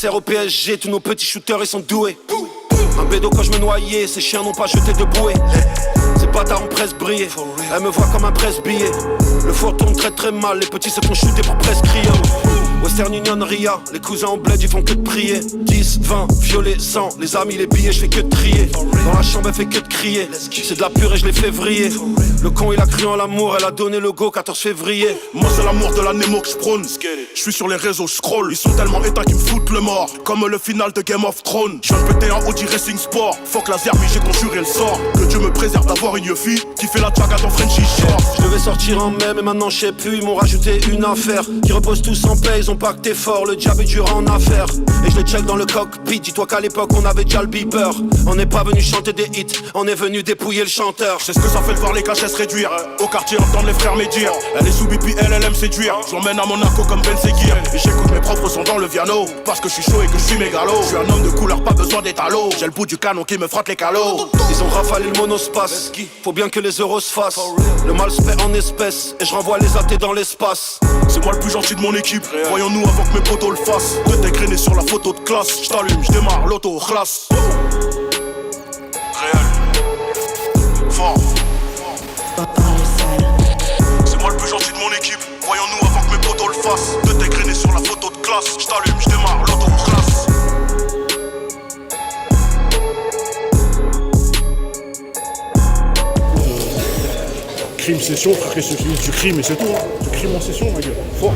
adversaires au PSG, tous nos petits shooters ils sont doués. Un bédo quand je me noyais, ces chiens n'ont pas jeté de bouée. Ces bâtards ont presque brillé, elle me voit comme un presse-billet. Le four tourne très très mal, les petits se font shooter pour presque crier. Western Union, Ria, les cousins en bled ils font que de prier. 10, 20, violet, 100, les amis, les billets, je fais que de trier. Dans la chambre elle fait que de crier, c'est de la purée, je l'ai fait vriller. Le con il a cru en l'amour, elle a donné le go 14 février. Moi c'est l'amour de la Nemo que j'prône. Je suis sur les réseaux, je scroll. Ils sont tellement éteints qu'ils me foutent le mort. Comme le final de Game of Thrones. Je viens de péter un Audi Racing Sport. Fuck la zermie, j'ai conjuré le sort. Que Dieu me préserve d'avoir une fille qui fait la tchaga dans Frenchy Shore. Je devais sortir en mai mais maintenant je sais plus. Ils m'ont rajouté une affaire. Qui repose tous en paix, ils ont pacté fort. Le diable est dur en affaires. Et je les check dans le cockpit. Dis-toi qu'à l'époque on avait déjà le beeper. On n'est pas venu chanter des hits, on est venu dépouiller le chanteur. Je sais ce que ça fait de voir les cachets se réduire. Au quartier entendre les frères médire. Elle est sous BP, elle aime séduire. Je l'emmène à Monaco comme Ben Seguir. Et j'écoute mes propres sons dans le piano. Parce que je suis chaud et que je suis mégalo. Je suis un homme de couleur, pas besoin d'étalo. J'ai le bout du canon qui me frotte les calots. Ils ont rafalé le monospace. Faut bien que les euros se fassent. Le mal se fait en espèces. Et je renvoie les athées dans l'espace. C'est moi le plus gentil de mon équipe. Voyons-nous avant que mes potos le fassent. De dégrainer sur la photo de classe. J't'allume, j'démarre l'auto, classe. Réel. Fort. C'est moi le plus gentil de mon équipe. Voyons-nous avant que mes potos le fassent. De dégrainer sur la photo de classe. J't'allume, j'démarre l'auto, classe. Crime session, frère, qu'est-ce que tu crimes et c'est tout, hein. Tu crimes en session, ma gueule. Fort.